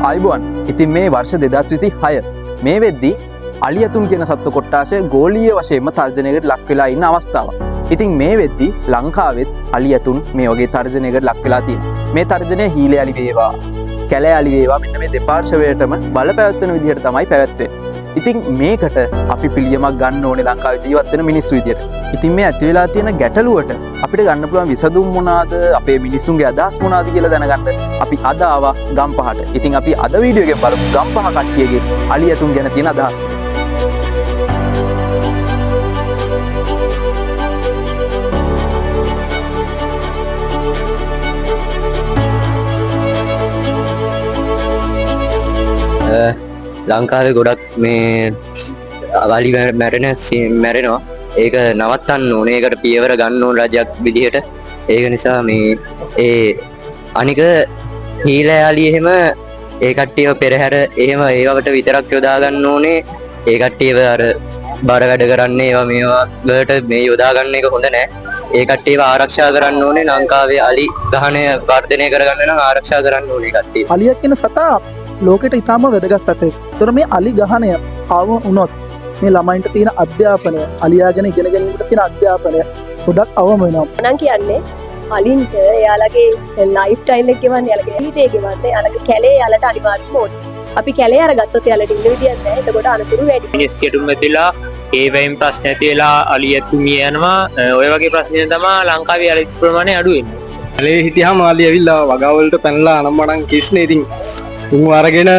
ආයිබෝන්. ඉතින් මේ වර්ෂ 2026 මේ වෙද්දී අලියතුන් කියන සත්ත්ව කොට්ටාශය ගෝලීය වශයෙන්ම තර්ජනයකට ලක් වෙලා ඉන්න අවස්ථාවක්. ඉතින් මේ වෙද්දී ලංකාවෙත් අලියතුන් මේ වගේ තර්ජනයකට ලක් වෙලා තියෙනවා. මේ තර්ජනය හීලේ අලි වේවා, කැලේ අලි වේවා මෙන්න මේ දෙපාර්ශවයටම බලපැවැත්වෙන විදිහට තමයි පැවැත්වෙන්නේ. ඉතින් මේකට අපි පිළියමක් ගන්න ඕනේ ලංකාවේ ජීවත් වෙන මිනිස්සු විදියට. ඉතින් මේ ඇති වෙලා තියෙන ගැටලුවට අපිට ගන්න පුළුවන් විසඳුම් මොනවාද, අපේ මිනිස්සුන්ගේ අදහස් මොනවාද කියලා දැනගන්න අපි අද ආවා ගම්පහට. ඉතින් අපි අද වීඩියෝ එකෙන් බලමු ගම්පහ කට්ටියගේ අලියතුන් ගැන තියෙන අදහස්. ලංකාවේ ගොඩක් මේ අලි මැරෙනවා. ඒක නවත්තන්න ඕනේ. ඒකට පියවර ගන්න ඕන රජයක් විදිහට. ඒක නිසා මේ අනික හීල අලි එහෙම ඒ කට්ටියව පෙරහැර එහෙම ඒවට විතරක් යොදා ගන්න ඕනේ. ඒ කට්ටියව අර බර වැඩ කරන්නේ ඒවා මේවා වලට මේ යොදා ගන්න එක හොඳ නෑ. ඒ කට්ටියව ආරක්ෂා කරන්න ඕනේ. ලංකාවේ අලි ගහණය වර්ධනය කරගන්න නම් ආරක්ෂා කරන්න ඕනේ කට්ටිය. අලියක් කියන සතා ලෝකෙට ඉතාම වැදගත් සතෙක්. ඒතර මේ අලි ගහණය ආව වුණොත් මේ ළමයින්ට තියෙන අධ්‍යාපනය, අලියාගෙන ඉගෙන ගැනීමට තියෙන අධ්‍යාපනය ගොඩක් අවම වෙනවා. මම කියන්නේ අලින්ට එයාලගේ ලයිෆ් ස්ටයිල් එක ගෙවන්න, එයාලගේ ජීවිතය ගෙවන්න, එයාලගේ කැලේ එයාලට අනිවාර්යයෙන්ම ඕනේ. අපි කැලේ අරගත්තොත් එයාලට ඉන්න විදියක් නැහැ. එතකොට අනතුරු වැඩි. මිනිස් ගැටුම් ඇතිලා ඒ වයින් ප්‍රශ්න ඇතිලා අලියතු මිය යනවා. ඔය වගේ ප්‍රශ්න තමයි ලංකාවේ අලි ප්‍රමාණය අඩු වෙන්නේ. කැලේ හිටියාම අලි ඇවිල්ලා වගාවලට පැනලා අනම්මනම් කිස්නේ. ඉතින් උන් අරගෙන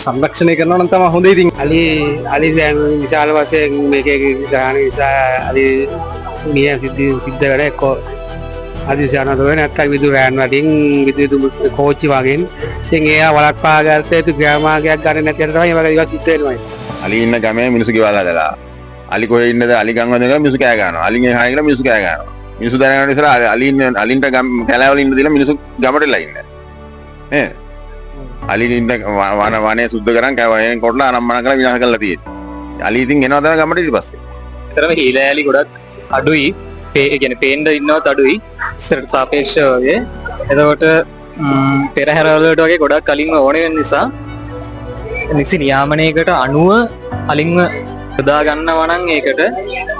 සංරක්ෂණය කරනවා නම් තමයි හොඳ. ඉතින් අලි දැන් විශාල වශයෙන් මේකේ ග්‍රහණ නිසා අලි මිය සිද්ධ වෙන එක්ක අදිසානත වෙන නැත්නම් විදුරයන් වලින් විදුලි කෝච්චි වගේ. ඉතින් ඒවා වලක්වා ගන්න තු ග්‍රාමාගයක් ගන්න නැති අර තමයි මේ වගේ දේවල් සිද්ධ වෙනවා. අලි ඉන්න ගමේ මිනිස්සු ගෙවලා දාලා අලි කොහෙ ඉන්නද අලි ගම් වදින කියලා මිනිස්සු කෑ ගන්නවා. අලිගේ හාය කියලා මිනිස්සු කෑ ගන්නවා. මිනිස්සු දැනගන්න ඉස්සර අලින්ට කැලෑවල ඉන්න දීලා මිනිස්සු ගමටලා ඉන්නේ. නේ අලි ඉන්න වනේ සුද්ධ කරන් කෑවෙන් කොටලා අනම්මන කරලා විනාශ කරලා තියෙන්නේ. අලි ඉතින් එනවා තමයි ගමට ඊට පස්සේ. ඒතරම හීල ඇලි ගොඩක් අඩුයි. ඒ කියන්නේ පේන්න ඉන්නවත් අඩුයි. ඉස්සරට සාපේක්ෂව වගේ. එතකොට පෙරහැර වලට වගේ ගොඩක් අලින්ම ඕන වෙන නිසා නිසි නියාමනයකට අනුව අලින්ම යොදා ගන්නවා නම් ඒකට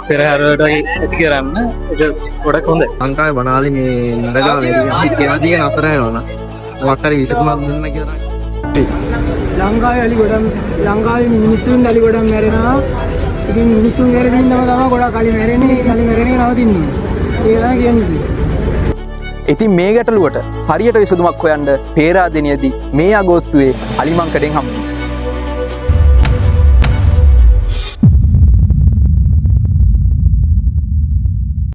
පෙරහැර වලට වගේ ඇති කරන්න ඒක ගොඩක් හොඳයි. ලංකාවේ බනාලි මේ නඩගා මේ කෙනාදී කියන අතර යනවා. මොකක් හරි විසකුමක් දෙන්න කියලා. ලංකාවේ අලි ගොඩක් ලංකාවේ මිනිස්සුන් අලි ගොඩක් මැරෙනවා. ඉතින් මිනිස්සුන් ගැරදීන්නම තමයි ගොඩක් අලි මැරෙන්නේ. අලි මැරෙන්නේ නවතින්නේ. ඒක තමයි කියන්නේ. ඉතින් මේ ගැටලුවට හරියට විසඳුමක් හොයන්න පේරාදෙනියේදී මේ අගෝස්තුවේ අලිමංකඩෙන් හම්බුනේ.